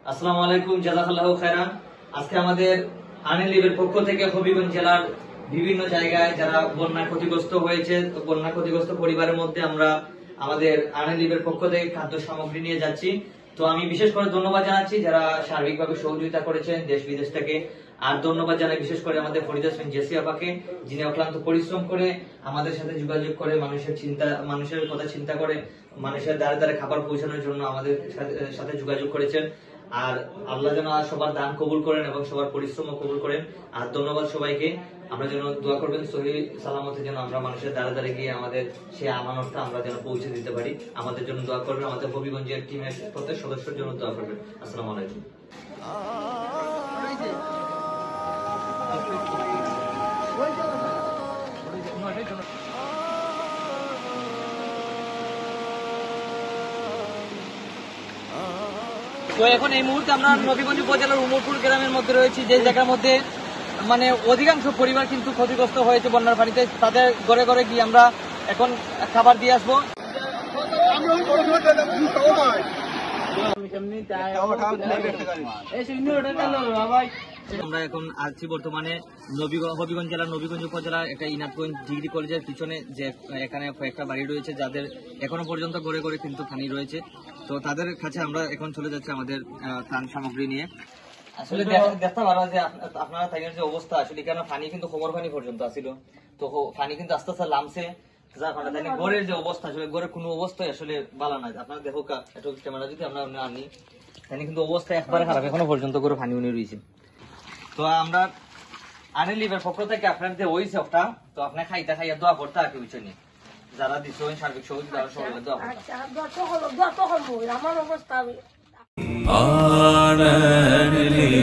আসসালামু আলাইকুম, জাযাকাল্লাহু খায়রান। আজকে আমাদের আর্নিলিভের পক্ষ থেকে হবিগঞ্জ জেলার বিভিন্ন জায়গায় যারা বন্যা ক্ষতিগ্রস্ত হয়েছে, বন্যা ক্ষতিগ্রস্ত পরিবারের মধ্যে আমরা আমাদের আর্নিলিভের পক্ষ থেকে খাদ্য সামগ্রী নিয়ে যাচ্ছি। তো আমি বিশেষ করে ধন্যবাদ জানাচ্ছি যারা সার্বিকভাবে সহযোগিতা করেছেন দেশ বিদেশ থেকে। আর ধন্যবাদ জানাই বিশেষ করে আমাদের ফরিদা হোসেন জেসি আপাকে, যিনি অক্লান্ত পরিশ্রম করে আমাদের সাথে যোগাযোগ করে মানুষের কথা চিন্তা করে মানুষের দ্বারে দ্বারে খাবার পৌঁছানোর জন্য আমাদের সাথে যোগাযোগ করেছেন। আর আল্লাহ যেন সবার দান কবুল করেন এবং সবার পরিশ্রম কবুল করেন। আর ধন্যবাদ সবাইকে। আমরা যেন দোয়া করবেন সহি সালামতে যেন আমরা মানুষের দ্বারে দ্বারে গিয়ে আমাদের সেই আমানতটা আমরা যেন পৌঁছে দিতে পারি। আমাদের জন্য দোয়া করবেন, আমাদের হবিগঞ্জের টিমের প্রত্যেক সদস্যের জন্য দোয়া করবেন। আসসালামু আলাইকুম। তো এখন এই মুহূর্তে আমরা নবীগঞ্জ উপজেলার উমরপুর গ্রামের মধ্যে রয়েছি, যে জায়গার মধ্যে মানে অধিকাংশ পরিবার কিন্তু ক্ষতিগ্রস্ত হয়েছে বন্যার পানিতে। তাদের ঘরে ঘরে গিয়ে আমরা এখন খাবার দিয়ে আসবো। আমরা এখন আছি বর্তমানে হবিগঞ্জ জেলার নবীগঞ্জ উপজেলার একটা ইনাতগঞ্জ ডিগ্রি কলেজের পিছনে, যে এখানে কয়েকটা বাড়ি রয়েছে যাদের এখনো পর্যন্ত ঘরে ঘরে কিন্তু পানি রয়েছে। তো তাদের কাছে আমরা এখন চলে যাচ্ছি আমাদের ত্রাণ সামগ্রী নিয়ে। আসলে দেখতে পারা যে আপনারা তাদের যে অবস্থা, আসলে কেন পানি কিন্তু কোমর পানি পর্যন্ত আসছিল। তো পানি কিন্তু আস্তে আস্তে নামছে, যার কারণে ঘরের যে অবস্থা, আসলে ঘরের কোনো অবস্থায় আসলে ভালো নাই। আপনারা দেখো একটু ক্যামেরা যদি আমরা আনি, তাহলে কিন্তু অবস্থা একবারে খারাপ, এখনো পর্যন্ত করে পানি উনি রয়েছে। তো আমরা আর্নিলিভের পক্ষ থেকে আপনার যে হয়েছে একটা, তো আপনার খাইয়া দোয়া করতে আর কি বিষয় নিয়ে যারা দিচ্ছে সার্বিক সহযোগিতা সবাই দোয়া করতে। আমার অবস্থা আর্নিলিভ